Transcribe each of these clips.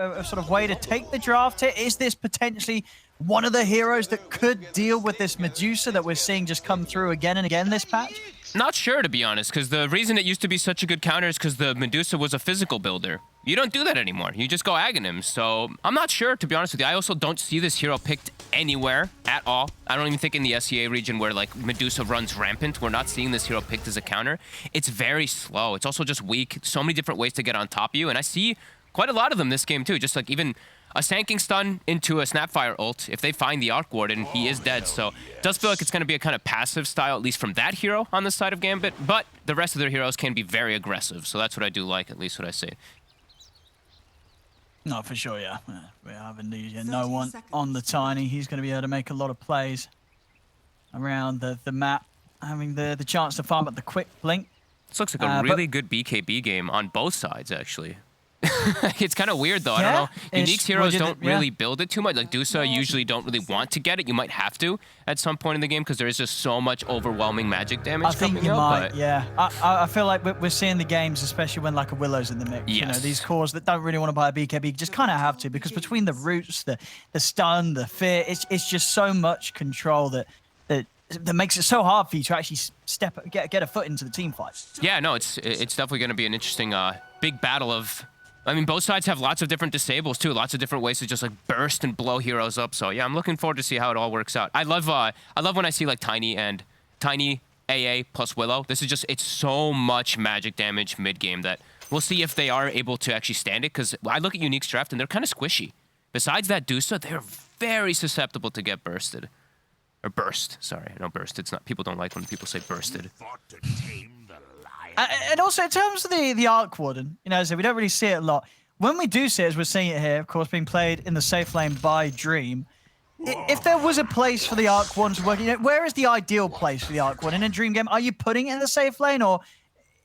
a sort of way to take the draft here? Is this potentially one of the heroes that could deal with this Medusa that we're seeing just come through again and again this patch? Not sure, to be honest, because the reason it used to be such a good counter is because the Medusa was a physical builder. You don't do that anymore. You just go Aghanim. So I'm not sure, to be honest with you. I also don't see this hero picked anywhere at all. I don't even think in the SEA region where like Medusa runs rampant, we're not seeing this hero picked as a counter. It's very slow. It's also just weak. So many different ways to get on top of you. And I see quite a lot of them this game too. Just like even a Sanking stun into a Snapfire ult. If they find the Arc Warden, he is dead. So it does feel like it's going to be a kind of passive style, at least from that hero on the side of Gambit. But the rest of their heroes can be very aggressive. So that's what I do like, at least what I see. No, for sure, yeah. We have indeed no one on the Tiny. He's going to be able to make a lot of plays around the map, having the chance to farm at the quick blink. This looks like a really good BKB game on both sides, actually. It's kind of weird, though. Yeah, I don't know. Unique heroes don't really yeah. build it too much. Like, Dusa usually don't really want to get it. You might have to at some point in the game because there is just so much overwhelming magic damage I think coming you out, might, but... yeah. I feel like we're seeing the games, especially when like a Willow's in the mix. Yes. You know, these cores that don't really want to buy a BKB just kind of have to, because between the roots, the stun, the fear, it's just so much control that makes it so hard for you to actually get a foot into the team fight. Yeah, no, it's definitely going to be an interesting big battle of... I mean, both sides have lots of different disables, too. Lots of different ways to just, like, burst and blow heroes up. So, yeah, I'm looking forward to see how it all works out. I love when I see, like, Tiny AA plus Willow. This is just... It's so much magic damage mid-game that we'll see if they are able to actually stand it, because I look at Unique's draft, and they're kind of squishy. Besides that Dusa, they're very susceptible to get bursted. Or burst. Sorry, no, burst. It's not... People don't like when people say bursted. And also, in terms of the Arc Warden, you know, as I said, we don't really see it a lot. When we do see it, as we're seeing it here, of course, being played in the safe lane by Dream, if there was a place for the Arc Warden to work, you know, where is the ideal place for the Arc Warden? In a Dream game, are you putting it in the safe lane, or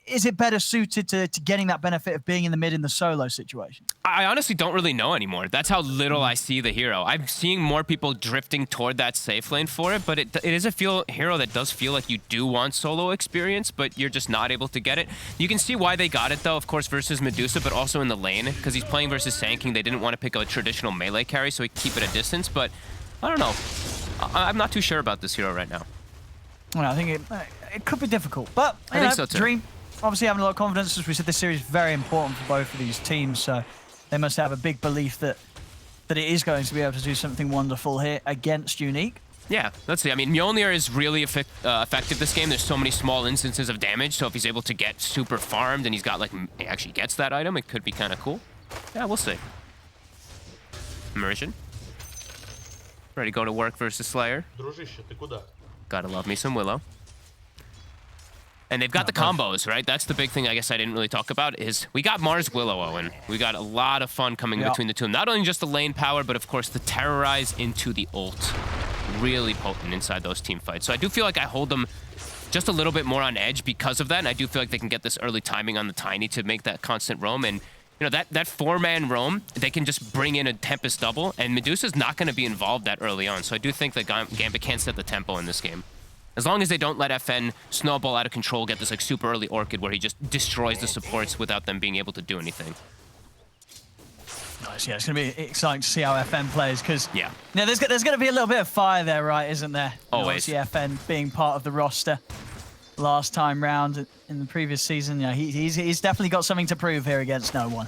is it better suited to getting that benefit of being in the mid in the solo situation? I honestly don't really know anymore. That's how little I see the hero. I'm seeing more people drifting toward that safe lane for it, but it is a hero that does feel like you do want solo experience, but you're just not able to get it. You can see why they got it, though, of course, versus Medusa, but also in the lane, because he's playing versus Sanking. They didn't want to pick a traditional melee carry, so he could keep it a distance, but I don't know. I'm not too sure about this hero right now. Well, I think it could be difficult, but I think so, too. Dream, obviously having a lot of confidence. As we said, this series is very important for both of these teams, so they must have a big belief that it is going to be able to do something wonderful here against Unique. Yeah, let's see. I mean, Mjolnir is really effective this game. There's so many small instances of damage, so if he's able to get super farmed and he's got, like, he actually gets that item, it could be kind of cool. Yeah, we'll see. Immersion. Ready to go to work versus Slayer. Gotta love me some Willow. And they've got the combos, right? That's the big thing I guess I didn't really talk about, is we got Mars Willow, Owen. We got a lot of fun coming between the two. Not only just the lane power, but of course the terrorize into the ult. Really potent inside those team fights. So I do feel like I hold them just a little bit more on edge because of that, and I do feel like they can get this early timing on the Tiny to make that constant roam. And you know, that four-man roam, they can just bring in a Tempest double, and Medusa's not going to be involved that early on. So I do think that Gambit can set the tempo in this game. As long as they don't let FN snowball out of control, get this like super early Orchid where he just destroys the supports without them being able to do anything. Nice, yeah, it's going to be exciting to see how FN plays, because yeah, there's going to be a little bit of fire there, right, isn't there? Always. You know, FN being part of the roster last time round in the previous season, yeah, he's definitely got something to prove here against no one.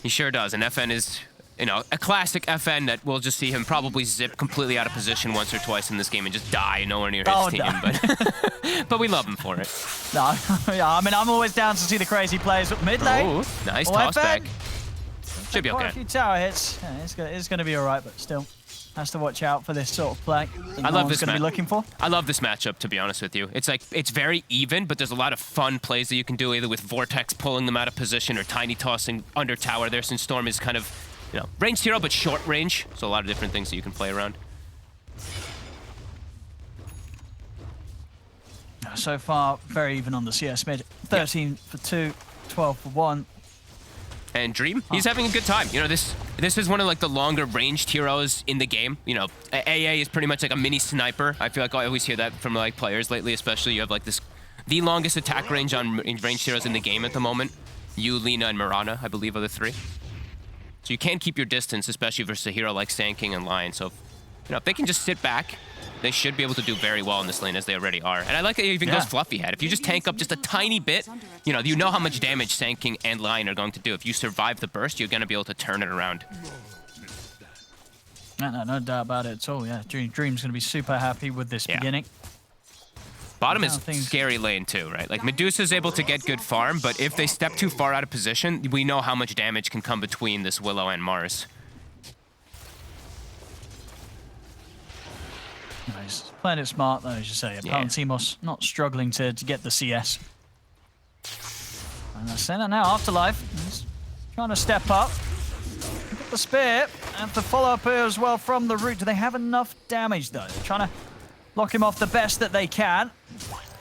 He sure does, and FN is... You know, a classic FN that we'll just see him probably zip completely out of position once or twice in this game and just die nowhere near his team. No. But we love him for it. No, yeah, I mean, I'm always down to see the crazy plays up mid lane. Oh, nice toss back. Should be okay. Quite a few tower hits. Yeah, it's going to be all right, but still has to watch out for this sort of play. I love this. Going to be looking for. I love this matchup, to be honest with you. It's like it's very even, but there's a lot of fun plays that you can do, either with Vortex pulling them out of position or Tiny tossing under tower there, since Storm is kind of, you know, range hero, but short range. So a lot of different things that you can play around. So far, very even on the CS mid. 13 for 2, 12 for 1. And Dream, he's having a good time. You know, this is one of like the longer ranged heroes in the game. You know, AA is pretty much like a mini sniper. I feel like I always hear that from like players lately, especially. You have like the longest attack range on ranged heroes in the game at the moment. You, Lina, and Mirana, I believe, are the three. So you can keep your distance, especially versus a hero like Sand King and Lion. So, if they can just sit back, they should be able to do very well in this lane, as they already are. And I like that it even goes Fluffy Hat. If you just tank up just a tiny bit, you know how much damage Sand King and Lion are going to do. If you survive the burst, you're going to be able to turn it around. No doubt about it at all, yeah. Dream's going to be super happy with this beginning. Bottom is scary lane too, right? Like, Medusa's able to get good farm, but if they step too far out of position, we know how much damage can come between this Willow and Mars. Nice. Playing it smart, though, as you say. Palantimos not struggling to get the CS. And that's it now. Afterlife is trying to step up. Got the spear and the follow-up here as well from the root. Do they have enough damage, though? They're trying to lock him off the best that they can.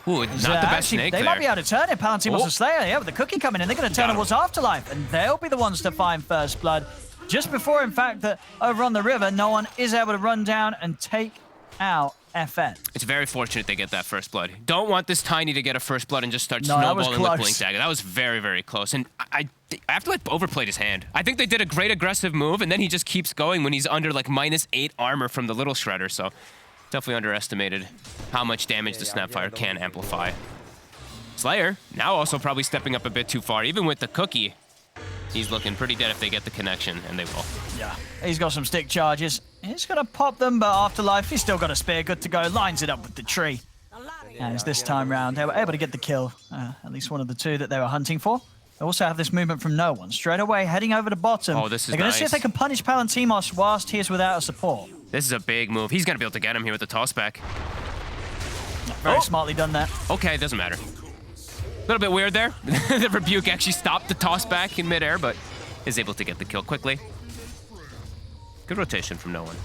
Ooh, not the best snake They there. might be able to turn it. Palantimos and Slayer, yeah, with the cookie coming in. They're going to turn towards Afterlife, and they'll be the ones to find first blood. Just before, in fact, that over on the river, no one is able to run down and take out FN. It's very fortunate they get that first blood. Don't want this Tiny to get a first blood and just start snowballing with Blink Dagger. That was very, very close. And Afterlife overplayed his hand. I think they did a great aggressive move, and then he just keeps going when he's under like -8 armor from the Little Shredder. So definitely underestimated how much damage the Snapfire can amplify. Slayer now also probably stepping up a bit too far. Even with the cookie, he's looking pretty dead if they get the connection, and they will. Yeah, he's got some stick charges. He's going to pop them, but Afterlife, he's still got a spear, good to go. Lines it up with the tree. And this time round, they were able to get the kill. At least one of the two that they were hunting for. They also have this movement from no one. Straight away, heading over to bottom. Oh, this is They're going to see if they can punish Palantimos whilst he is without a support. This is a big move. He's going to be able to get him here with the tossback. Very smartly done that. Okay, it doesn't matter. A little bit weird there. The rebuke actually stopped the tossback in midair, but is able to get the kill quickly. Good rotation from no one.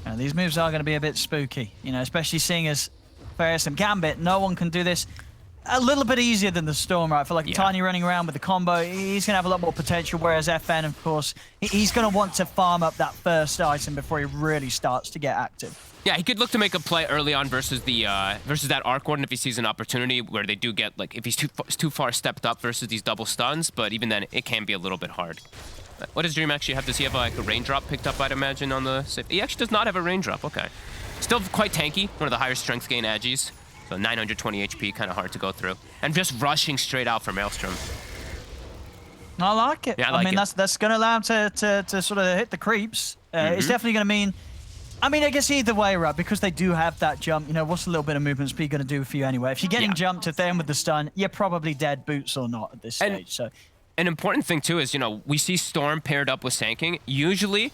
And these moves are going to be a bit spooky, especially seeing as Ferris and Gambit, no one can do this a little bit easier than the Storm, right? I feel like Tiny running around with the combo, he's going to have a lot more potential, whereas FN, of course, he's going to want to farm up that first item before he really starts to get active. Yeah, he could look to make a play early on versus that Arc Warden if he sees an opportunity where they do get, like, if he's too far stepped up versus these double stuns, but even then, it can be a little bit hard. What does Dream actually have? Does he have, like, a raindrop picked up, I'd imagine, on the safe? He actually does not have a raindrop, okay. Still quite tanky, one of the higher strength gain Agis. So 920 HP, kind of hard to go through. And just rushing straight out for Maelstrom. I like it. Yeah, I mean, that's going to allow him to sort of hit the creeps. It's definitely going to mean... I guess either way, right, because they do have that jump, what's a little bit of movement speed going to do for you anyway? If you're getting jumped at them with the stun, you're probably dead, boots or not, at this stage. So an important thing, too, is, we see Storm paired up with Sand King. Usually,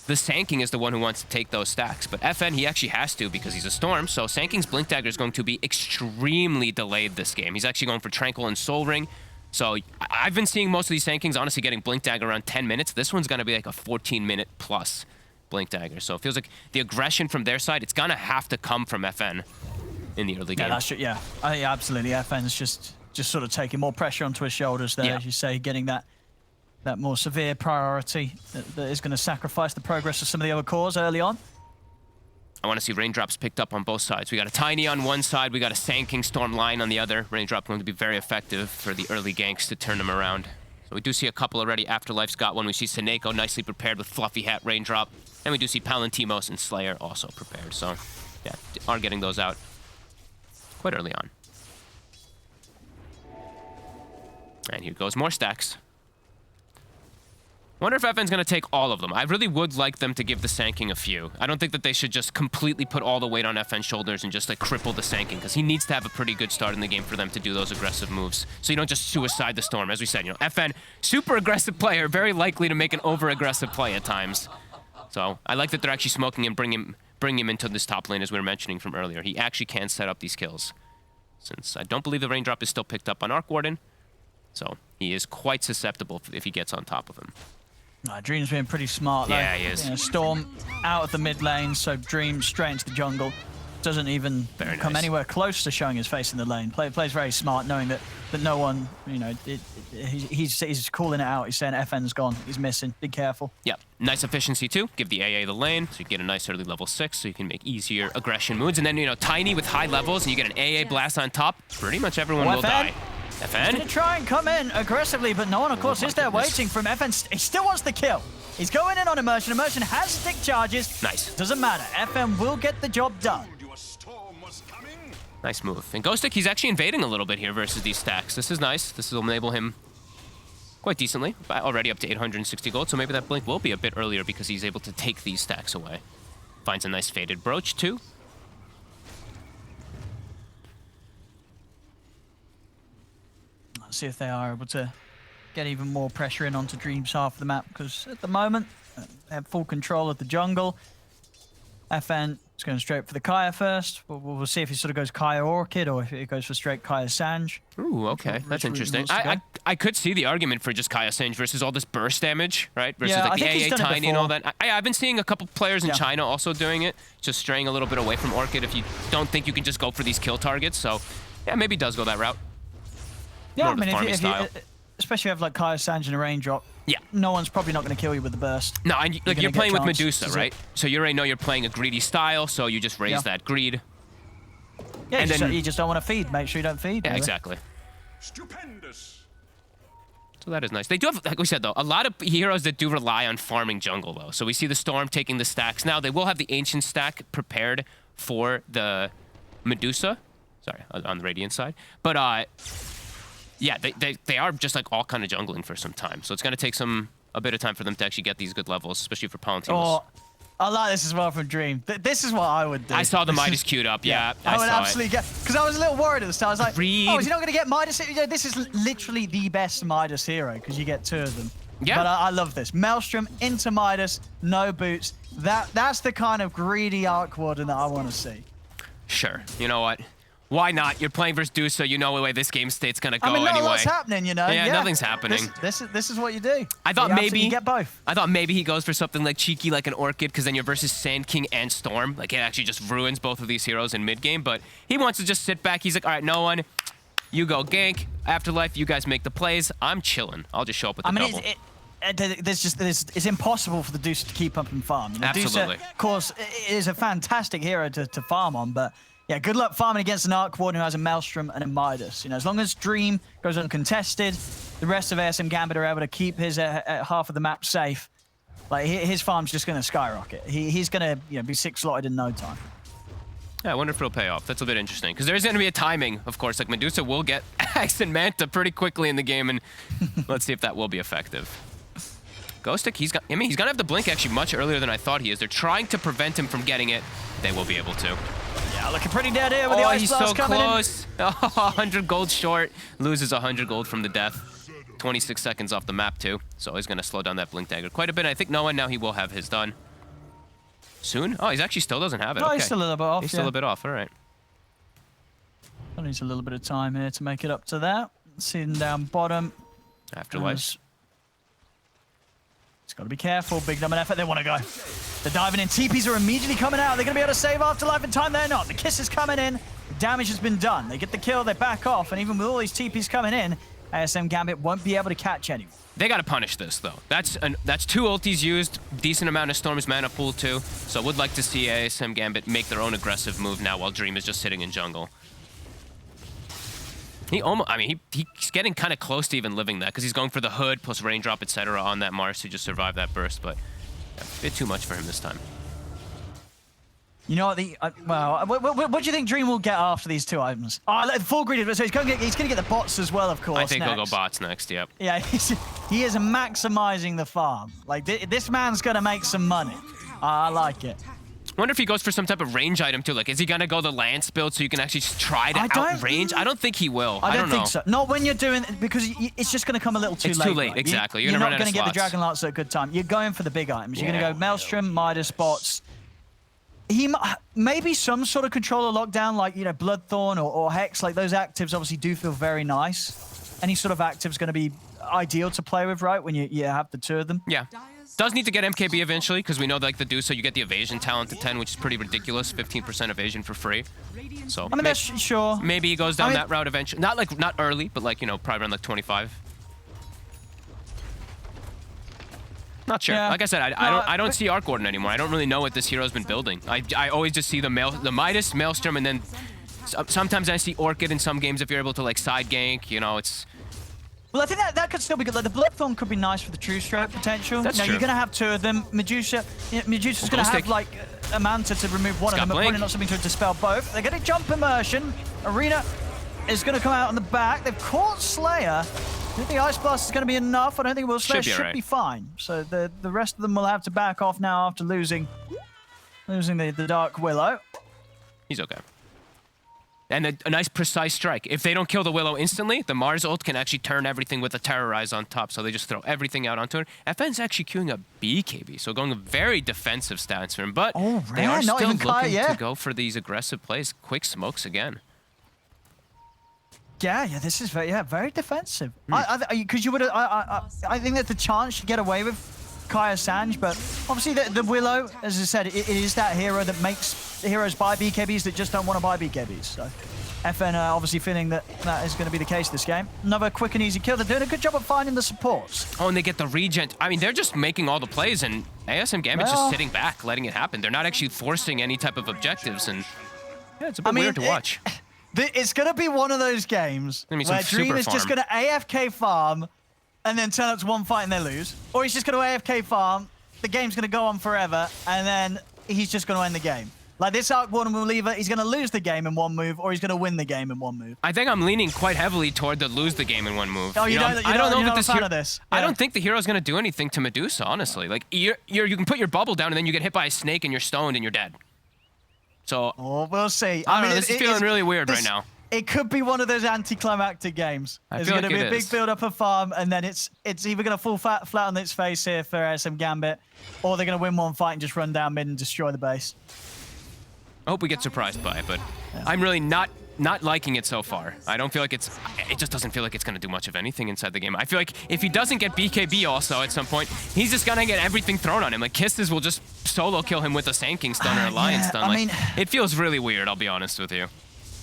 the Sand King is the one who wants to take those stacks, but FN, he actually has to because he's a Storm, so Sand King's Blink Dagger is going to be extremely delayed this game. He's actually going for Tranquil and Soul Ring. So I've been seeing most of these Sand Kings honestly getting Blink Dagger around 10 minutes. This one's going to be like a 14-minute plus Blink Dagger. So it feels like the aggression from their side, it's going to have to come from FN in the early game. Yeah, that's true. Yeah, absolutely. FN's just sort of taking more pressure onto his shoulders there, as you say, getting that more severe priority that is going to sacrifice the progress of some of the other cores early on. I want to see Raindrops picked up on both sides. We got a Tiny on one side, we got a Sand King Storm line on the other. Raindrop going to be very effective for the early ganks to turn them around. So we do see a couple already. Afterlife's got one. We see Seneko nicely prepared with Fluffy Hat, Raindrop. And we do see Palantimos and Slayer also prepared. So, yeah, are getting those out quite early on. And here goes more stacks. Wonder if FN's going to take all of them. I really would like them to give the Sand King a few. I don't think that they should just completely put all the weight on FN's shoulders and just like cripple the Sand King, because he needs to have a pretty good start in the game for them to do those aggressive moves. So you don't just suicide the Storm. As we said, FN, super aggressive player, very likely to make an over-aggressive play at times. So I like that they're actually smoking and bring him into this top lane, as we were mentioning from earlier. He actually can set up these kills. Since I don't believe the Raindrop is still picked up on Arc Warden, so he is quite susceptible if he gets on top of him. Dream's being pretty smart, though. Yeah, he is. Storm out of the mid lane, so Dream straight into the jungle. Doesn't even come anywhere close to showing his face in the lane. Plays very smart, knowing that no one, he's calling it out. He's saying FN's gone. He's missing. Be careful. Yep. Nice efficiency, too. Give the AA the lane, so you get a nice early level 6, so you can make easier aggression moves. And then, Tiny with high levels, and you get an AA blast on top. Pretty much everyone will die. FN? Gonna try and come in aggressively, but no one, of course, is there waiting for him. FN, he still wants the kill. He's going in on Immersion. Immersion has stick charges. Nice. Doesn't matter. FN will get the job done. Nice move. And Ghostic, he's actually invading a little bit here versus these stacks. This is nice. This will enable him quite decently. Already up to 860 gold, so maybe that blink will be a bit earlier because he's able to take these stacks away. Finds a nice faded brooch, too. Let's see if they are able to get even more pressure in onto Dream's half of the map, because at the moment, they have full control of the jungle. FN is going straight for the Kaya first. We'll see if he sort of goes Kaya Orchid or if he goes for straight Kaya Sange. Ooh, okay. That's interesting. I could see the argument for just Kaya Sange versus all this burst damage, right? Versus like the AA Tiny and all that. I've been seeing a couple players in China also doing it, just straying a little bit away from Orchid if you don't think you can just go for these kill targets. So, yeah, maybe he does go that route. Yeah, I mean, if you, especially if you have like Kaya Sange and a raindrop, no one's probably not going to kill you with the burst. No, and like, you're playing with Medusa, right? So you already know you're playing a greedy style, so you just raise that greed. Yeah, and then you just don't want to feed. Make sure you don't feed. Yeah, exactly. Stupendous. So that is nice. They do have, like we said, though, a lot of heroes that do rely on farming jungle, though. So we see the Storm taking the stacks. Now, they will have the Ancient stack prepared for the Medusa. Sorry, on the Radiant side. But, yeah, they are just like all kind of jungling for some time. So it's going to take a bit of time for them to actually get these good levels, especially for Palantinos. Oh, I like this as well from Dream. This is what I would do. I saw the Midas queued up, yeah. I would absolutely get, because I was a little worried at the start. I was like, oh, is he not going to get Midas? This is literally the best Midas hero, because you get two of them. Yeah. But I love this. Maelstrom into Midas, no boots. That's the kind of greedy Arc Warden that I want to see. Sure. You know what? Why not? You're playing versus Dusa. You know the way this game state's gonna go anyway. What's happening, you know? Yeah, nothing's happening. This is what you do. I thought maybe you get both. I thought maybe he goes for something like cheeky, like an Orchid, because then you're versus Sand King and Storm. Like, it actually just ruins both of these heroes in mid game. But he wants to just sit back. He's like, all right, no one. You go gank. Afterlife, you guys make the plays. I'm chilling. I'll just show up with the double. It's impossible for the Dusa to keep up and farm. You know, Absolutely. Dusa, of course, is a fantastic hero to farm on, but yeah, good luck farming against an Arc Warden who has a Maelstrom and a Midas. You know, as long as Dream goes uncontested, the rest of ASM Gambit are able to keep his half of the map safe. Like, his farm's just going to skyrocket. He's going to be 6-slotted in no time. Yeah, I wonder if it'll pay off. That's a bit interesting. Because there's going to be a timing, of course. Like, Medusa will get Axe and Manta pretty quickly in the game, and let's see if that will be effective. Ghostic, he's going to have the blink actually much earlier than I thought he is. They're trying to prevent him from getting it. They will be able to. Yeah, looking pretty dead here with the Ice Blast coming in. He's so close. Oh, 100 gold short. Loses 100 gold from the death. 26 seconds off the map, too. So he's going to slow down that blink dagger quite a bit. I think no one now he will have his done. Soon? Oh, he's actually still doesn't have it. No, okay. he's still a little bit off. He's still a bit off. All right. Needs a little bit of time here to make it up to that. Sitting down bottom. Afterlife. It's got to be careful. Big dumb effort. They want to go. They're diving in. TPs are immediately coming out. They're going to be able to save Afterlife in time. They're not. The kiss is coming in. The damage has been done. They get the kill. They back off. And even with all these TPs coming in, ASM Gambit won't be able to catch anyone. They got to punish this, though. That's 2 ultis used. Decent amount of Storm's mana pool, too. So I would like to see ASM Gambit make their own aggressive move now while Dream is just sitting in jungle. He almost, he's getting kind of close to even living that because he's going for the hood plus raindrop, etc. on that Mars to just survive that burst, but a bit too much for him this time. You know what? What do you think Dream will get after these 2 items? Oh, full greedy. So he's going to get the bots as well, of course. I think he'll go bots next. Yep. Yeah, he is maximizing the farm. Like, this man's going to make some money. I like it. I wonder if he goes for some type of range item too. Like, is he gonna go the Lance build so you can actually just try to outrange? I don't think he will. I don't know. think so. Not when you're doing, because it's just gonna come a little too late. It's too late, right? exactly. You're not gonna get the Dragon Lance at a good time. You're going for the big items. You're gonna go Maelstrom, Midas, bots. He maybe some sort of controller lockdown, like Bloodthorn or Hex. Like, those actives obviously do feel very nice. Any sort of active's gonna be ideal to play with, right? When you have the 2 of them. Yeah. Does need to get MKB eventually, because we know like the Dusa, you get the evasion talent to 10, which is pretty ridiculous. 15% evasion for free. So that's sure. Maybe he goes down that route eventually. Not early, but like, probably around like 25. Not sure. Yeah. Like I said, I don't see Arc Warden anymore. I don't really know what this hero's been building. I always just see the Midas, Maelstrom, and then Sometimes I see Orchid in some games if you're able to like side gank. You know, it's. Well, I think that could still be good. Like, the Bloodthorn could be nice for the true stroke potential. That's now, true. you're going to have two of them. Medusa's going to have, like, a Manta to remove one of them, but probably not something to dispel both. They're going to jump immersion. Arena is going to come out on the back. They've caught Slayer. I think the Ice Blast is going to be enough. I don't think Slayer should be fine. So the rest of them will have to back off now after losing the Dark Willow. He's okay. And a nice precise strike. If they don't kill the Willow instantly, the Mars ult can actually turn everything with a Terrorize on top, so they just throw everything out onto it. FN's actually queuing up BKB, so going a very defensive stance for him, but they are still looking to go for these aggressive plays. Quick smokes again. Yeah, this is very defensive. Because you would, I think that the chance to get away with Kaya Sanj, but obviously the Willow, as I said, it is that hero that makes heroes buy BKBs that just don't want to buy BKBs. So FN obviously feeling that is going to be the case this game. Another quick and easy kill. They're doing a good job of finding the supports. Oh, and they get the regen. I mean, they're just making all the plays, and ASM Gambit's just sitting back, letting it happen. They're not actually forcing any type of objectives, and yeah, it's a bit weird to watch. It's going to be one of those games where Dream is just going to AFK farm and then turn up to one fight and they lose. Or he's just going to AFK farm, the game's going to go on forever, and then he's just going to end the game. Like this Arc Warden will either he's going to lose the game in one move or he's going to win the game in one move. I think I'm leaning quite heavily toward the lose the game in one move. Oh, I don't know if this. I don't think the hero's going to do anything to Medusa, honestly. Like, you can put your bubble down and then you get hit by a snake and you're stoned and you're dead. So... Oh, we'll see. I don't know, this is feeling really weird right now. It could be one of those anticlimactic games. There's going to be a big build-up of farm, and then it's either going to fall flat on its face here for ASM Gambit, or they're going to win one fight and just run down mid and destroy the base. I hope we get surprised by it, but I'm really not liking it so far. I don't feel like it just doesn't feel like it's going to do much of anything inside the game. I feel like if he doesn't get BKB also at some point, he's just going to get everything thrown on him. Like, Kisses will just solo kill him with a Sand King stun or a Lion stun. I mean, it feels really weird, I'll be honest with you.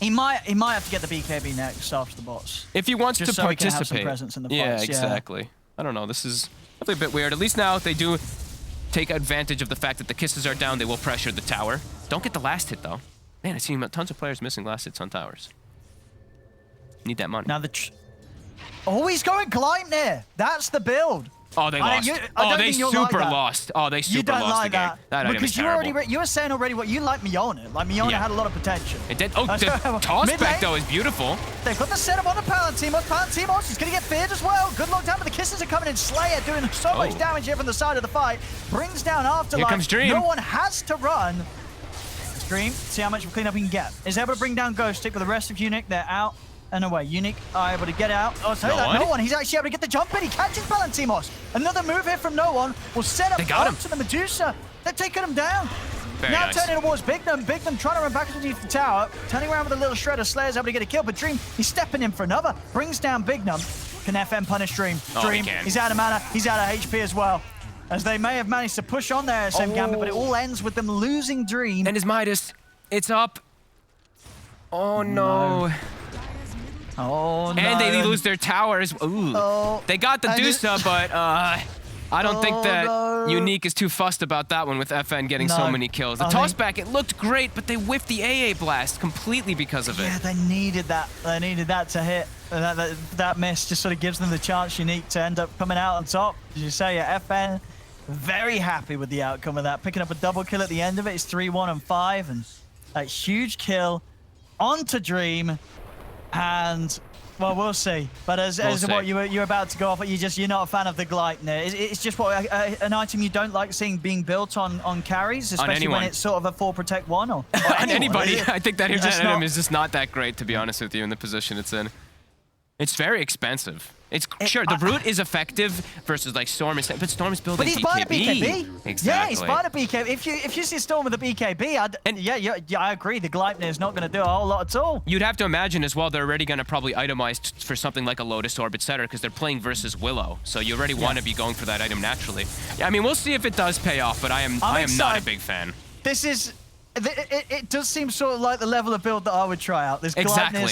He might have to get the BKB next after the bots. If he wants to so participate. He can have some presence in the fights. Yeah, exactly. I don't know, this is definitely a bit weird. At least now they do take advantage of the fact that the Kisses are down, they will pressure the tower. Don't get the last hit though. Man, I've seen tons of players missing last hits on towers. Need that money. Now oh, he's going Gleipnir. That's the build. Oh, they lost. They super lost. Oh, they super lost the game. That item is terrible. You were saying already what you like Miona. Like Miona had a lot of potential. It did. Oh, the toss back though is beautiful. They've got the setup on the Palantimos. Palantimos is going to get feared as well. Good long time, but the Kisses are coming in. Slayer doing so much damage here from the side of the fight. Brings down Afterlife. Here comes Dream. No one has to run. Dream, see how much cleanup he can get. Is able to bring down Ghost Stick, but the rest of Unique, they're out and away. Unique are able to get out. Oh, sorry, no one. He's actually able to get the jump in. He catches Palantimos. Another move here from No One will set up to the Medusa. They're taking him down. Now turning towards Bignum. Bignum trying to run back underneath the tower. Turning around with a little shredder. Slayer's able to get a kill, but Dream, he's stepping in for another. Brings down Bignum. Can FM punish Dream? Dream, he's out of mana. He's out of HP as well. As they may have managed to push on there, SM Gambit, but it all ends with them losing Dream. And his Midas. It's up. Oh no. Oh no. And they lose their towers. Ooh. Oh, they got the Dusa, but I don't think that Unique is too fussed about that one with FN getting so many kills. The tossback, it looked great, but they whiffed the AA blast completely because of it. Yeah, they needed that. They needed that to hit. That miss just sort of gives them the chance, Unique, to end up coming out on top. As you say, FN very happy with the outcome of that. Picking up a double kill at the end of it. It's 3-1 and 5, and a huge kill onto Dream, and well, we'll see. But as what you're about to go off, you're not a fan of the Gleipnir. It's just what an item you don't like seeing being built on carries, especially when it's sort of a 4 protect 1 or on anybody. I think that item is just not that great, to be honest with you, in the position it's in. It's very expensive. Sure, the root is effective versus like Storm, but Storm is building BKB. But he's buying a BKB. Exactly. Yeah, he's buying a BKB. If you see Storm with a BKB, I agree. The Gleipnir is not going to do a whole lot at all. You'd have to imagine as well they're already going to probably itemize for something like a Lotus Orb, etc., because they're playing versus Willow. So you already want to be going for that item naturally. Yeah, I mean, we'll see if it does pay off, but I am not a big fan. This is. It does seem sort of like the level of build that I would try out. There's exactly.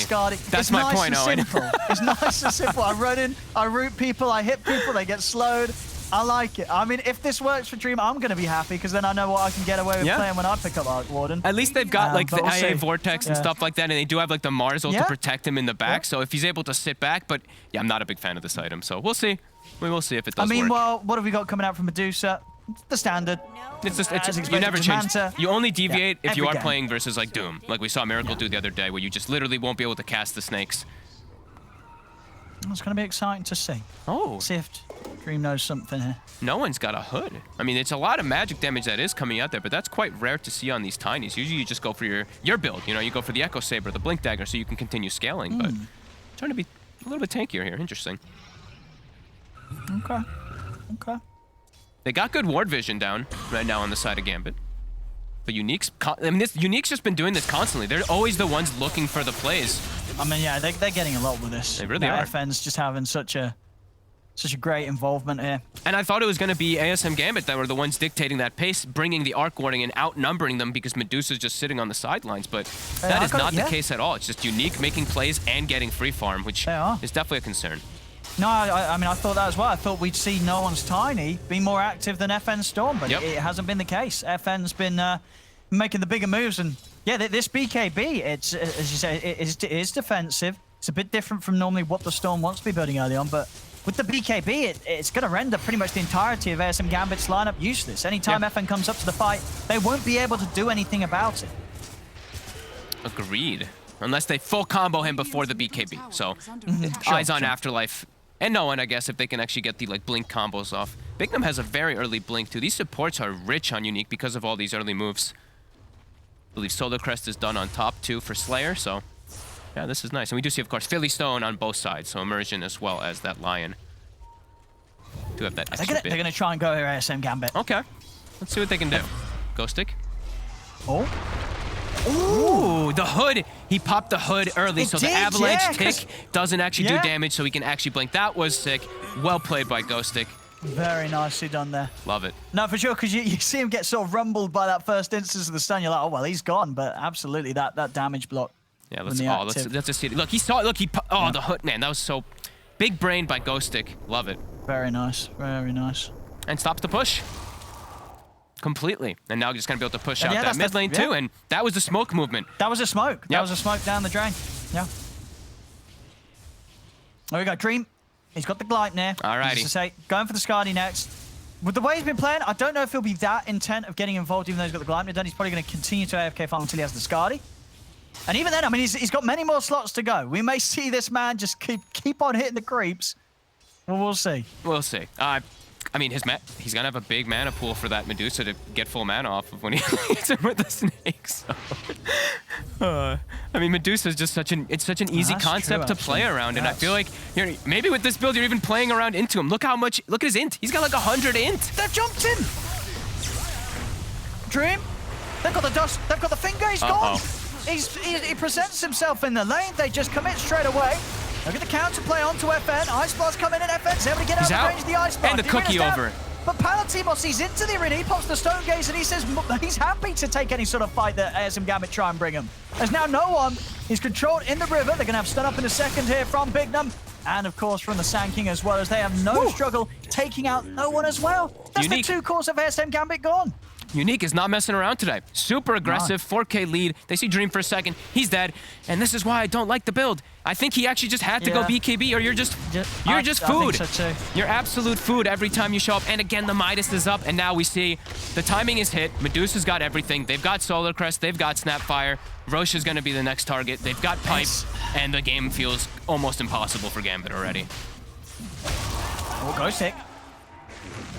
That's my point, Owen. It's nice and simple. It's root people, I hit people, they get slowed. I like it. I mean, if this works for Dream, I'm going to be happy because then I know what I can get away with playing when I pick up Arc Warden. At least they've got like the we'll IA see. Vortex and stuff like that, and they do have like the Mars ult to protect him in the back. So if he's able to sit back, but yeah, I'm not a big fan of this item, so we'll see. We will see if it does work. Well, what have we got coming out from Medusa? The standard. It's just you never change. You only deviate if you are playing versus like Doom, like we saw Miracle do the other day, where you just literally won't be able to cast the snakes. It's going to be exciting to see. Oh. See if Dream knows something here. No one's got a hood. I mean, it's a lot of magic damage that is coming out there, but that's quite rare to see on these tinies. Usually you just go for your build. You know, you go for the Echo Saber, the Blink Dagger, so you can continue scaling, but trying to be a little bit tankier here. Interesting. Okay. Okay. They got good ward vision down right now on the side of Gambit. But Unique's just been doing this constantly. They're always the ones looking for the plays. I mean, yeah, they're getting a lot with this. They really are. FN's just having such a great involvement here. And I thought it was going to be ASM Gambit that were the ones dictating that pace, bringing the arc warning and outnumbering them because Medusa's just sitting on the sidelines. But that is not the case at all. It's just Unique making plays and getting free farm, which is definitely a concern. No, I mean, I thought that as well. I thought we'd see No One's Tiny be more active than FN Storm, but it hasn't been the case. FN's been making the bigger moves, and yeah, this BKB, it's as you say, it is defensive. It's a bit different from normally what the Storm wants to be building early on, but with the BKB, it's going to render pretty much the entirety of ASM Gambit's lineup useless. Anytime FN comes up to the fight, they won't be able to do anything about it. Agreed. Unless they full combo him before the BKB. So, eyes on Afterlife. And no one, I guess, if they can actually get the like blink combos off. Bignum has a very early blink too. These supports are rich on Unique because of all these early moves. I believe Solar Crest is done on top too for Slayer, so yeah, this is nice. And we do see, of course, Philly Stone on both sides, so Immersion as well as that Lion. Do have that extra bit. They're gonna try and go here, ASM Gambit. Okay, let's see what they can do. Ghost Stick. Oh. Ooh, the hood. He popped the hood early, so the avalanche tick doesn't actually do damage, so he can actually blink. That was sick. Well played by Ghost Stick. Very nicely done there. Love it. No, for sure, because you see him get sort of rumbled by that first instance of the stun. You're like, oh, well, he's gone. But absolutely, that damage block. Yeah, let's just see it. Look, he saw it. Look, the hood, man. That was so big brain by Ghost Stick. Love it. Very nice. Very nice. And stops the push. Completely. And now just going to be able to push out that mid lane too. And that was the smoke movement. That was a smoke. That was a smoke down the drain. Yeah. There we go. Dream. He's got the Gleipnir. Alrighty. To say, going for the Skadi next. With the way he's been playing, I don't know if he'll be that intent of getting involved even though he's got the Gleipnir done. He's probably going to continue to AFK farm until he has the Skadi. And even then, I mean, he's got many more slots to go. We may see this man just keep on hitting the creeps. Well, we'll see. We'll see. I mean, he's gonna have a big mana pool for that Medusa to get full mana off of when he hits him with the snakes. So. I mean, Medusa is just such an easy concept to play around, and I feel like maybe with this build you're even playing around into him. Look at his int. He's got like 100 int. They've jumped him. Dream. They've got the dust. They've got the finger. He's gone. He presents himself in the lane. They just commit straight away. Look at the counterplay onto FN. Ice Blast coming in. FN's able to get out of range of the Ice Blast. And the cookie over. But Palatimos, he's into the arena. He pops the Stone Gaze and he says he's happy to take any sort of fight that ASM Gambit try and bring him. There's now no one. He's controlled in the river. They're going to have stun up in a second here from Bignum. And of course from the Sand King as well, as they have no struggle taking out no one as well. That's Unique. The 2 cores of ASM Gambit gone. Unique is not messing around today. Super aggressive, 4K lead. They see Dream for a second. He's dead. And this is why I don't like the build. I think he actually just had to go BKB or you're just food. I think so too. You're absolute food every time you show up. And again, the Midas is up. And now we see the timing is hit. Medusa's got everything. They've got Solar Crest. They've got Snapfire. Roche is going to be the next target. They've got Pipe. And the game feels almost impossible for Gambit already. Oh, Ghost Stick.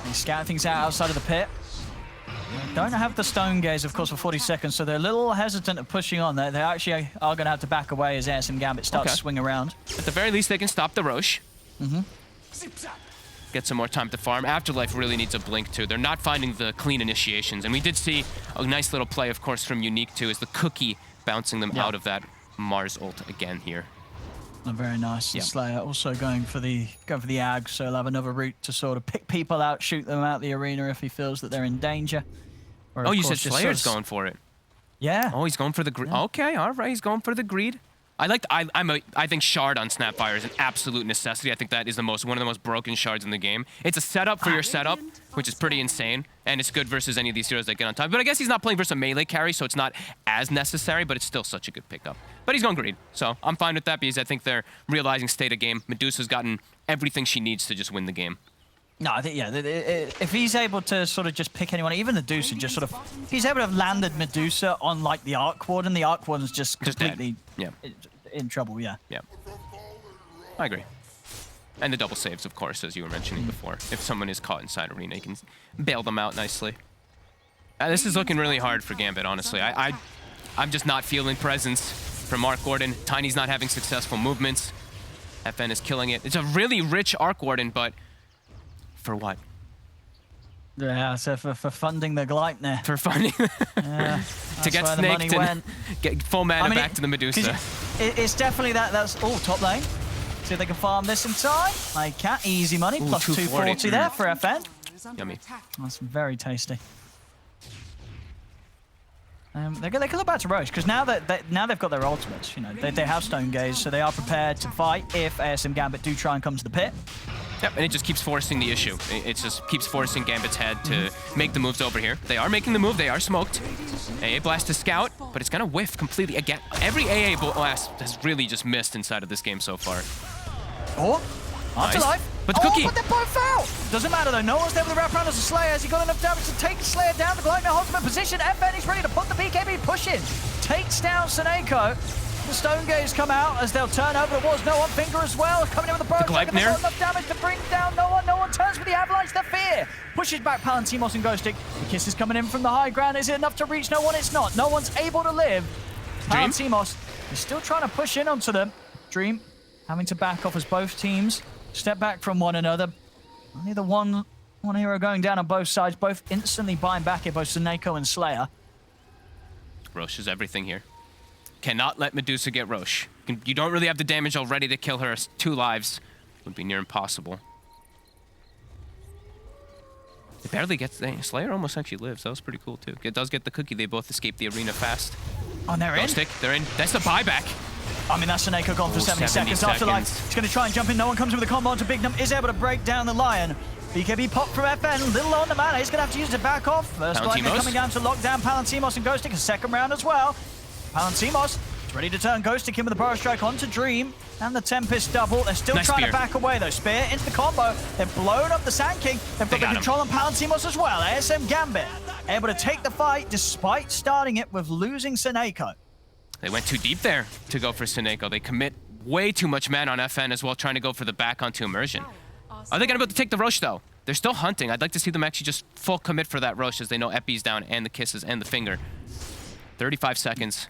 He's scouting things out outside of the pit. Don't have the Stone Gaze, of course, for 40 seconds, so they're a little hesitant of pushing on there. They actually are going to have to back away as ASM Gambit starts to swing around. At the very least, they can stop the Roche. Get some more time to farm. Afterlife really needs a blink, too. They're not finding the clean initiations. And we did see a nice little play, of course, from Unique, too, as the cookie bouncing them out of that Mars ult again here. Very nice. Slayer also going for the Ag, so he'll have another route to sort of pick people out, shoot them out the arena if he feels that they're in danger. Or you said Slayer's going for it. Yeah. Oh, he's going for the greed. Okay, all right, he's going for the greed. I think Shard on Snapfire is an absolute necessity. I think that is one of the most broken shards in the game. It's a setup for your setup, which is pretty insane, and it's good versus any of these heroes that get on top. But I guess he's not playing versus a melee carry, so it's not as necessary, but it's still such a good pickup. But he's going green, so I'm fine with that because I think they're realizing state of game. Medusa's gotten everything she needs to just win the game. No, I think, yeah, if he's able to sort of just pick anyone, even Medusa, just sort of, if he's able to have landed Medusa on, like, the Arc Warden, the Arc Warden's just completely in trouble, yeah. Yeah. I agree. And the double saves, of course, as you were mentioning before. If someone is caught inside arena, you can bail them out nicely. This is looking really hard for Gambit, honestly. I'm just not feeling presence from Arc Warden. Tiny's not having successful movements. FN is killing it. It's a really rich Arc Warden, but for what? Yeah, so for funding the Gleipnir. For funding. Yeah, to get snaked and get full mana back to the Medusa. It's definitely that's top lane. See if they can farm this in time. They can. Easy money. Plus 240 there for FN. Yummy. That's very tasty. They can look back to Roche because now they've got their ultimates. You know, they have Stone Gaze, so they are prepared to fight if ASM Gambit do try and come to the pit. Yep, and it just keeps forcing the issue. It just keeps forcing Gambit's head to make the moves over here. They are making the move. They are smoked. AA blast to scout, but it's gonna whiff completely again. Every AA blast has really just missed inside of this game so far. Oh, nice. Alive. But the cookie. But they're both out. Doesn't matter though. No one's able to wrap around as a Slayer. Has he got enough damage to take the Slayer down? The Gleipnir holds him in position. FN is ready to put the BKB push in. Takes down Seneko. The Stone Gaze come out as they'll turn over towards No One. Finger as well. Coming in with the burst. Not enough damage to bring down No One. No One turns with the avalanche. The fear pushes back Palantimos and Ghostic. The kiss is coming in from the high ground. Is it enough to reach No One? It's not. No One's able to live. Palantimos is still trying to push in onto them. Dream having to back off as both teams step back from one another. Only the one hero going down on both sides. Both instantly buying back here, both Seneko and Slayer. Roche is everything here. Cannot let Medusa get Roche. You don't really have the damage already to kill her. 2 lives would be near impossible. It barely gets... Slayer almost actually lives. That was pretty cool, too. It does get the cookie. They both escape the arena fast. Oh, and they're in? They're in. That's the buyback. I mean, that's Seneko gone for 70 seconds. Afterlife, he's going to try and jump in. No One comes in with a combo onto Bignum. Is able to break down the Lion. BKB pop from FN. Little on the mana. He's going to have to use it to back off. First Gleipnir coming down to lock down Palantimos and Ghostic. A second round as well. Palantimos is ready to turn Ghostic in with the Burrow Strike onto Dream. And the Tempest double. They're still trying to back away, though. Spear into the combo. They've blown up the Sand King. They've got the control on Palantimos as well. ASM Gambit able to take the fight despite starting it with losing Seneko. They went too deep there to go for Seneko. They commit way too much mana on FN as well, trying to go for the back onto Immersion. Are they going to be able to take the Roche, though? They're still hunting. I'd like to see them actually just full commit for that Roche as they know Epi's down and the kisses and the finger. 35 seconds.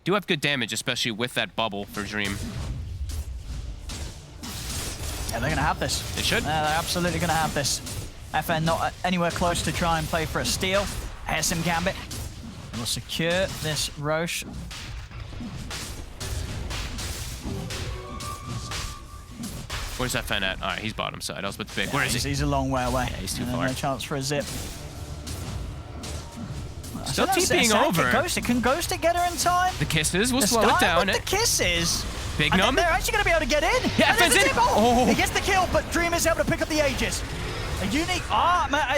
Do have good damage, especially with that bubble for Dream. Yeah, they're going to have this. They should. They're absolutely going to have this. FN not anywhere close to try and play for a steal. ASM Gambit will secure this Roche. Where's FN at? All right, he's bottom side. I was with the big. Yeah, where is he? He's a long way away. Yeah, he's too far. No chance for a zip. Still TPing over. Ghostic. Can Ghostic get her in time? The kisses will slow it down. With the kisses. Bignum. They're actually going to be able to get in. Yeah, FN's in. Oh. He gets the kill, but Dream is able to pick up the Aegis. A unique...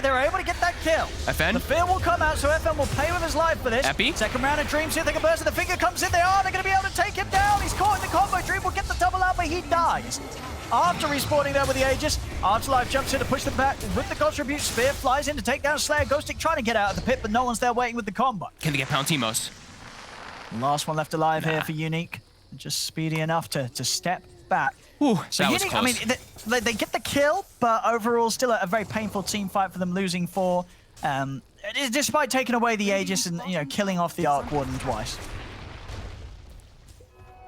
they're able to get that kill. FN. The fear will come out, so FN will pay with his life for this. Epi. Second round of Dream, see if they can burst it. The finger comes in. They're going to be able to take him down. He's caught in the combo. Dream will get the double out, but he dies. After respawning there with the Aegis, Afterlife jumps in to push them back with the contribute. Spear flies in to take down Slayer. Ghostic trying to get out of the pit, but no one's there waiting with the combo. Can they get Palantimos? Last one left alive here for Unique. Just speedy enough to step back. Ooh, so that was Unique, close. I mean, they get the kill, but overall still a very painful team fight for them, losing 4. Despite taking away the Aegis and killing off the Arc Warden twice.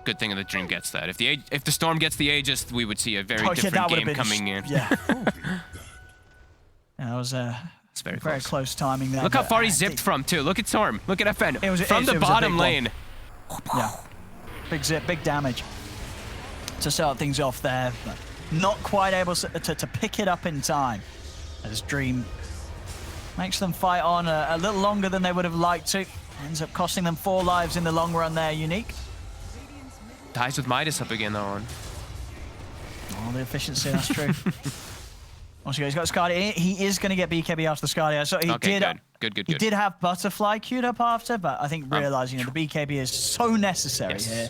Good thing that Dream gets that. If the Storm gets the Aegis, we would see a very different game coming in. Yeah. That was it's very close timing there. Look how far he zipped from, too. Look at Storm. Look at FN. From the it was bottom lane. Yeah. Big zip, big damage to start things off there. But not quite able to pick it up in time as Dream makes them fight on a little longer than they would have liked to. Ends up costing them 4 lives in the long run there, Unique. Dies with Midas up again, that one. Oh, the efficiency, that's true. Also, he's got Scardy. He is going to get BKB after the Scardy. So he Good. He did have Butterfly queued up after, but I think realizing the BKB is so necessary here.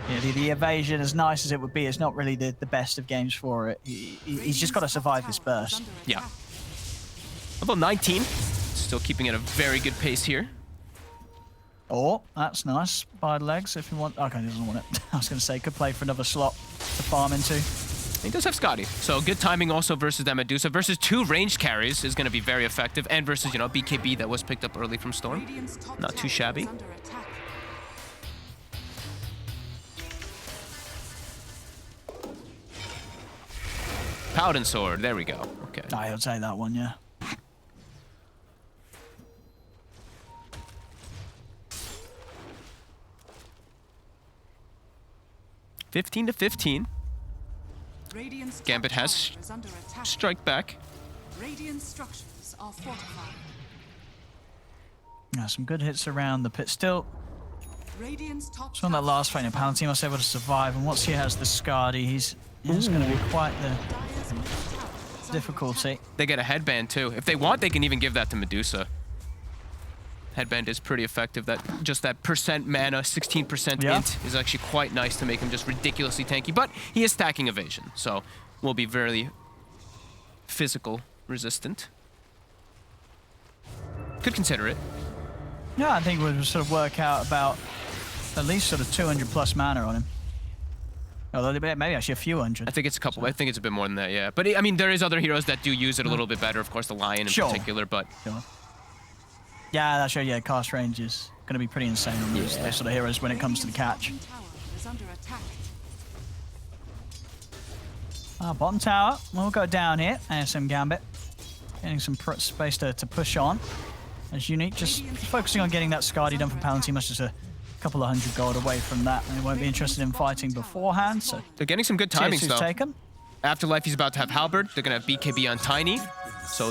You know, the evasion, as nice as it would be, is not really the best of games for it. He's just got to survive this burst. Yeah. Level 19. Still keeping at a very good pace here. Oh, that's nice. By legs if you want. Okay, he doesn't want it. I was going to say, could play for another slot to farm into. He does have Scotty. So good timing also versus that Medusa. Versus 2 ranged carries is going to be very effective. And versus, you know, BKB that was picked up early from Storm. Not too shabby. Paladin Sword. There we go. Okay. I'll take that one, yeah. $15 to 15. Gambit has strike back. Radiant structures are fortified. Yeah, some good hits around the pit. Still, Radiant's top so on that last fight, Palantir was able to survive, and once he has the Scardy, he's going to be quite the difficulty. They get a headband too. If they want, they can even give that to Medusa. Headband is pretty effective. Just that percent mana, 16% int is actually quite nice to make him just ridiculously tanky. But he is stacking evasion, so will be very physical resistant. Could consider it. Yeah, I think we would sort of work out about at least sort of 200 plus mana on him. Although maybe actually a few hundred. I think it's a couple. I think it's a bit more than that, yeah. But I mean, there is other heroes that do use it a little bit better. Of course, the Lion in particular, but... Yeah, that's right. Yeah, cast range is going to be pretty insane on those sort of heroes when it comes to the catch. Bottom tower, we'll go down here. ASM Gambit, getting some space to push on. As Unique, just focusing on getting that Scardy done for Palantir, much as a couple of 100 gold away from that. And they won't be interested in fighting beforehand, so... They're getting some good timings, though. Taken. Afterlife, he's about to have Halberd. They're going to have BKB on Tiny. So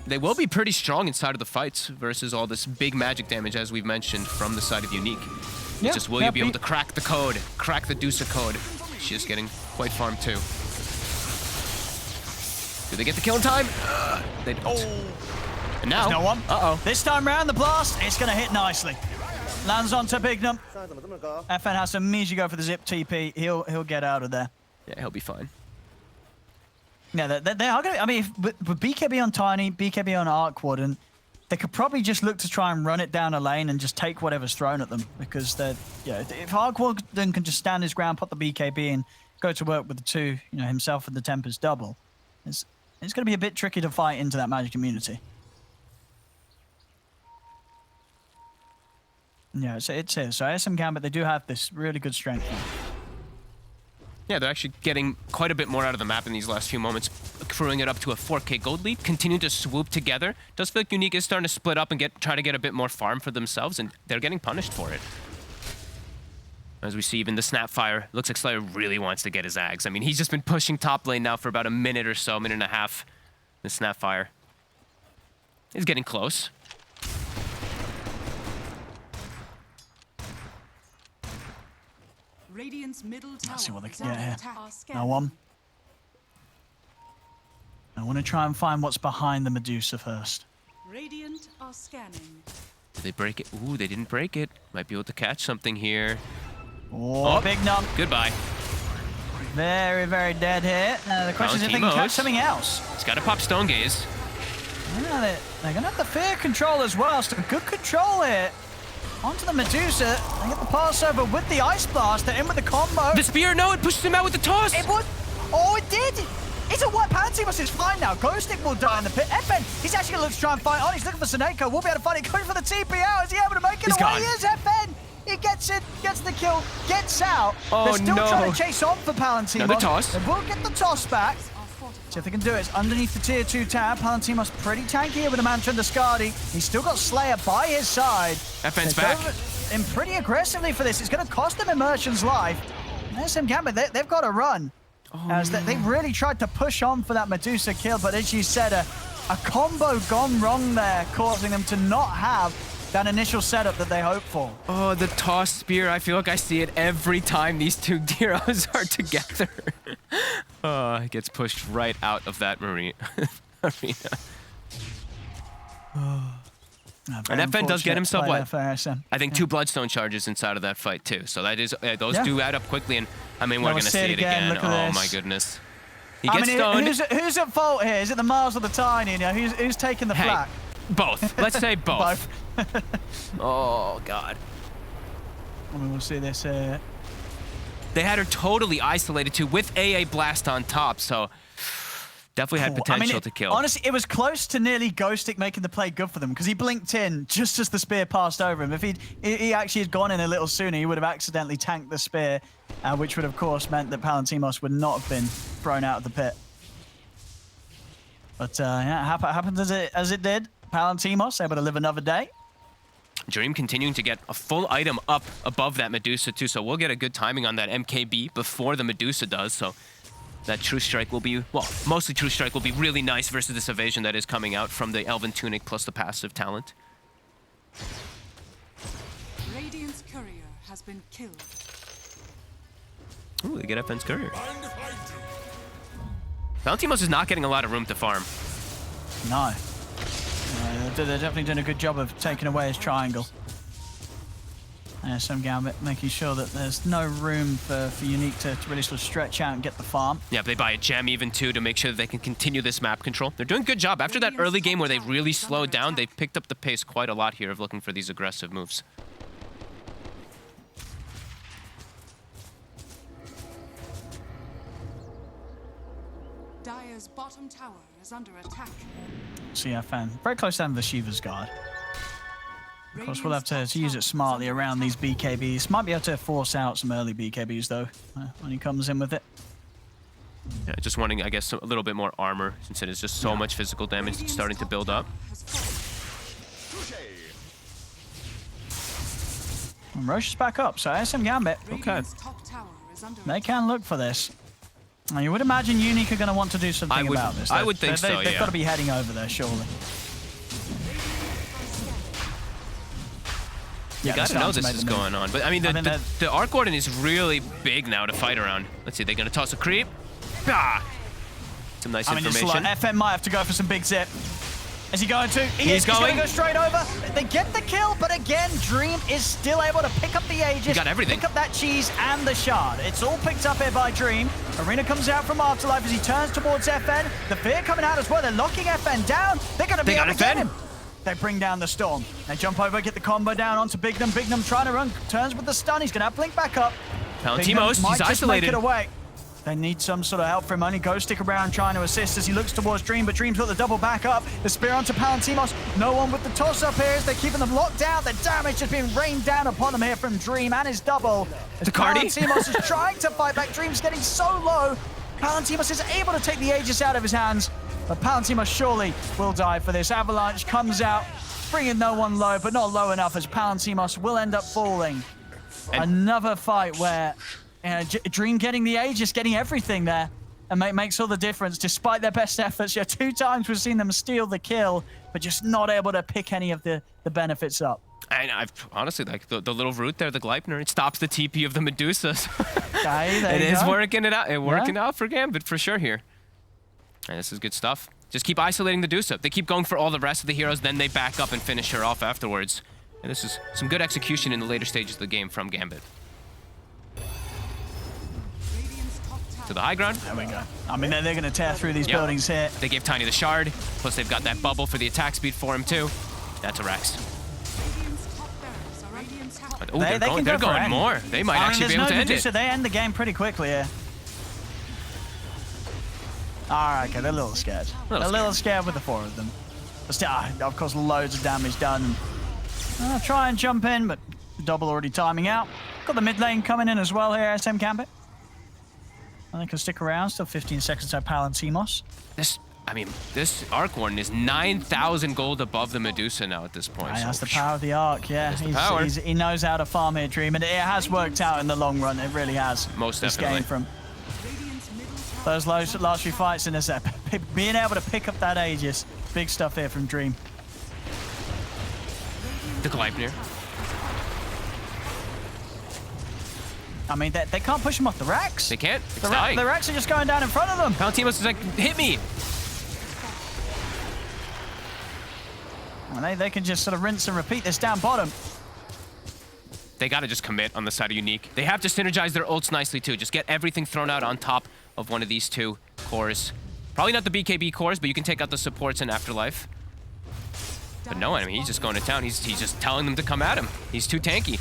they will be pretty strong inside of the fights versus all this big magic damage, as we've mentioned, from the side of Unique. It's just will you be able to crack the code, crack the Dusa code. She's getting quite farmed too. Do they get the kill in time? They don't. And now, there's no one. This time around, the blast, it's going to hit nicely. Lands onto Bignum. FN has to immediately go for the zip TP. He'll get out of there. Yeah, he'll be fine. Yeah, they are going to... I mean, with BKB on Tiny, BKB on Arc Warden, they could probably just look to try and run it down a lane and just take whatever's thrown at them. Because they're... Yeah, if Arc Warden can just stand his ground, put the BKB and go to work with the two, you know, himself and the Tempest double, it's going to be a bit tricky to fight into that magic immunity. Yeah, it's here. So ASM Gambit, they do have this really good strength now. Yeah, they're actually getting quite a bit more out of the map in these last few moments, accruing it up to a 4k gold lead, continuing to swoop together. Does feel like Unique is starting to split up and try to get a bit more farm for themselves, and they're getting punished for it. As we see, even the Snapfire, looks like Slayer really wants to get his Ags. I mean, he's just been pushing top lane now for about a minute or so, minute and a half. The Snapfire is getting close. Radiant's middle tower. Let's see what they can get here. No one. I want to try and find what's behind the Medusa first. Radiant are scanning. Did they break it? Ooh, they didn't break it. Might be able to catch something here. Oh, big num. Goodbye. Very, very dead here. The question is if they can catch something else. It's got to pop Stone Gaze. Yeah, they're going to have the fear control as well. So good control here. Onto the Medusa. They get the pass over with the Ice Blast. They're in with the combo. The spear, no, it pushes him out with the toss. It would. Oh, it did. It's a what? Palantir is fine now. Ghostic will die in the pit. FN, he's actually going to look to try and fight on. He's looking for Monaco. We'll be able to find it. Going for the TP out. Is he able to make it He's away? gone. He is FN. He gets it, gets the kill, gets out. Oh, they're still no. trying to chase on for Palantir. Another toss. They will get the toss back. See if they can do it. It's underneath the tier 2 tower. Palantir's pretty tanky here with a Mantra and the Scardy. He's still got Slayer by his side. FN's back. In pretty aggressively for this. It's going to cost them Immersion's life. SM Gambit, they've got to run. As they really tried to push on for that Medusa kill, but as you said, a combo gone wrong there, causing them to not have that initial setup that they hope for. Oh, the toss spear. I feel like I see it every time these two heroes are together. Oh, it gets pushed right out of that arena. And FN does get himself what? I think 2 bloodstone charges inside of that fight too. So that is those do add up quickly, and I mean we're gonna see it again. Oh my goodness. He gets stoned. Who's at fault here? Is it the Mars or the Tiny? You know, who's taking the flak? Both. Let's say both. Oh god. I mean, we'll see this. They had her totally isolated too, with AA blast on top. So definitely had potential to kill. Honestly, it was close to nearly Ghostic making the play good for them, because he blinked in just as the spear passed over him. If he actually had gone in a little sooner, he would have accidentally tanked the spear, which would, of course, meant that Palantimos would not have been thrown out of the pit. But yeah, happened as it did. Palantimos able to live another day. Dream continuing to get a full item up above that Medusa too, so we'll get a good timing on that MKB before the Medusa does. So that True Strike will be, well, mostly True Strike will be really nice versus this evasion that is coming out from the Elven Tunic plus the passive talent. Radiant's courier has been killed. Ooh, they get FN's courier. Valentimos is not getting a lot of room to farm. No. They're definitely doing a good job of taking away his triangle. Some Gambit making sure that there's no room for Unique to really sort of stretch out and get the farm. Yeah, they buy a gem even too to make sure that they can continue this map control. They're doing a good job. After that early game where they really slowed down, they've picked up the pace quite a lot here of looking for these aggressive moves. Dire's bottom tower is under attack. CFN. Very close down to the Shiva's guard. Of course, we'll have to use it smartly around these BKBs. Might be able to force out some early BKBs, though, when he comes in with it. Yeah, just wanting, I guess, a little bit more armor, since it is just so much physical damage that's starting to build up. And Roche is back up, so SM Gambit. Okay. They can look for this. Now, you would imagine Unique are going to want to do something about this. I would think so, yeah. They've got to be heading over there, surely. You gotta know this is going on. But I mean, the Arc Warden is really big now to fight around. Let's see, they're gonna toss a creep. Ah! Some nice information. Like FN might have to go for some big zip. Is he going to? He's going to go straight over. They get the kill, but again, Dream is still able to pick up the Aegis. He got everything. Pick up that cheese and the shard. It's all picked up here by Dream. Arena comes out from Afterlife as he turns towards FN. The fear coming out as well. They're locking FN down. They're going to be able to get him. They bring down the Storm. They jump over, get the combo down onto Bignum. Bignum trying to run, turns with the stun. He's going to have Blink back up. Palantimos, he's isolated. Make it away. They need some sort of help from him. Only Ghost stick around trying to assist as he looks towards Dream, but Dream's got the double back up. The spear onto Palantimos. No one with the toss-up here as they're keeping them locked down. The damage has been rained down upon them here from Dream and his double. As Palantimos is trying to fight back. Dream's getting so low. Palantimos is able to take the Aegis out of his hands, but Palantimos surely will die for this. Avalanche comes out, bringing no one low, but not low enough as Palantimos will end up falling. Another fight where Dream getting the Aegis, getting everything there, and makes all the difference despite their best efforts. Yeah, 2 times we've seen them steal the kill, but just not able to pick any of the benefits up. And I've honestly, like the little root there, the Gleipnir, it stops the TP of the Medusas. It is working it out. It's working out for Gambit for sure here. And this is good stuff. Just keep isolating the Medusa. They keep going for all the rest of the heroes, then they back up and finish her off afterwards. And this is some good execution in the later stages of the game from Gambit. To the high ground. There we go. I mean, they're going to tear through these buildings here. They gave Tiny the shard, plus they've got that bubble for the attack speed for him too. That's a Rex. Oh, they're going more. They might actually be able to end it. They end the game pretty quickly here. All right, okay, they're a little scared. A little scared with the 4 of them. But still, of course, loads of damage done. Try and jump in, but the double already timing out. Got the mid lane coming in as well here, SM Gambit. And they can stick around, still 15 seconds to Palantimos. This Arc Warden is 9,000 gold above the Medusa now at this point. That's the power of the Arc, yeah. He knows how to farm here, Dream, and it has worked out in the long run. It really has. Most definitely. From those last few fights in this, being able to pick up that Aegis, big stuff here from Dream. The Gleipnir. I mean, they can't push him off the racks. They can't. It's dying. The racks are just going down in front of them. Palantimos is like, hit me. And they can just sort of rinse and repeat this down bottom. They got to just commit on the side of Unique. They have to synergize their ults nicely, too. Just get everything thrown out on top of one of these two cores. Probably not the BKB cores, but you can take out the supports in Afterlife. But no, I mean, he's just going to town. He's just telling them to come at him. He's too tanky.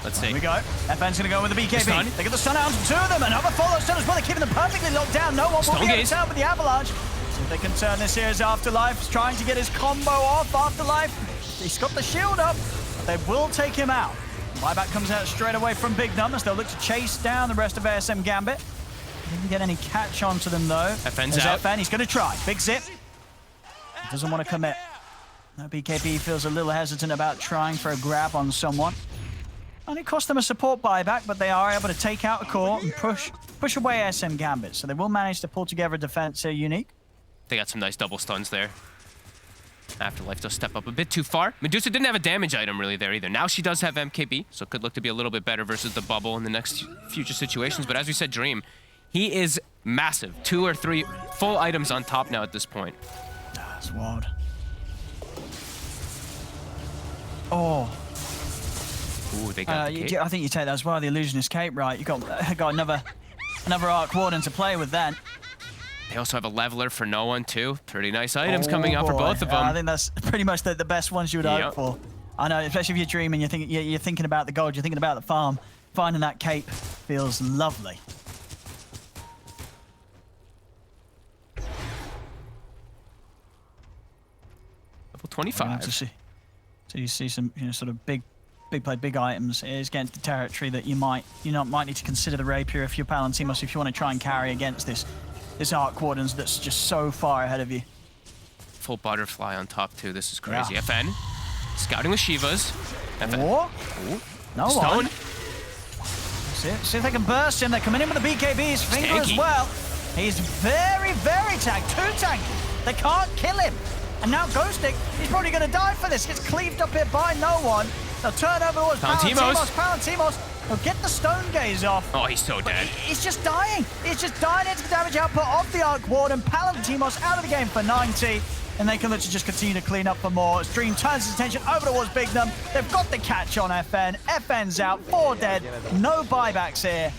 Let's see. Here we go. FN's going to go with the BKB. Stun. They get the stun out on two of them. Another follow stun as well. They're keeping them perfectly locked down. No one will be able to tell with the Avalanche. See if they can turn this here as Afterlife. He's trying to get his combo off. Afterlife, he's got the shield up. They will take him out. Buyback comes out straight away from Big Numbers. They'll look to chase down the rest of ASM Gambit. Didn't get any catch onto them, though. FN's There's out. FN. He's going to try. Big zip. Doesn't want to commit. No, BKB feels a little hesitant about trying for a grab on someone. Only cost them a support buyback, but they are able to take out a core and push away ASM Gambit. So they will manage to pull together a defense here, Unique. They got some nice double stuns there. Afterlife does step up a bit too far. Medusa didn't have a damage item really there either. Now she does have MKB, so it could look to be a little bit better versus the bubble in the next future situations. But as we said, Dream, he is massive. 2 or 3 full items on top now at this point. That's wild. Oh. Ooh, they got the cape. I think you take that as well, the Illusionist Cape, right? You got another Arc Warden to play with then. They also have a leveler for no one too. Pretty nice items coming out for both of them. I think that's pretty much the best ones you would hope for. I know, especially if you're dreaming, you're thinking about the gold, you're thinking about the farm. Finding that cape feels lovely. Level 25. So you see some sort of big items. It is getting to territory that you might need to consider the rapier if you're Palantimos, if you want to try and carry against this Arc Wardens that's just so far ahead of you. Full butterfly on top too. This is crazy. Yeah. FN scouting with Shivas. FN. Ooh. No Stone. one. See if they can burst him. They're coming in with the BKB's finger as well. He's very, very tanked. Too tanky. They can't kill him. And now Ghostic, he's probably going to die for this. Gets cleaved up here by no one. They'll turn over towards Palantimos. He'll get the Stone Gaze off. Oh, he's so dead. He's just dying. He's just dying into the damage output of the Arc Warden. Palantimos out of the game for 90. And they can look to just continue to clean up for more. As Dream turns his attention over towards Big Num. They've got the catch on FN. FN's out. 4 dead. No buybacks here.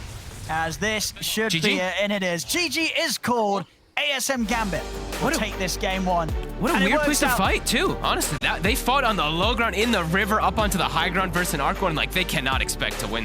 As this should be it, and it is. GG is called. ASM Gambit will take this game 1. What a weird place to fight, too. Honestly, they fought on the low ground, in the river, up onto the high ground versus an Arc Warden. Like, they cannot expect to win.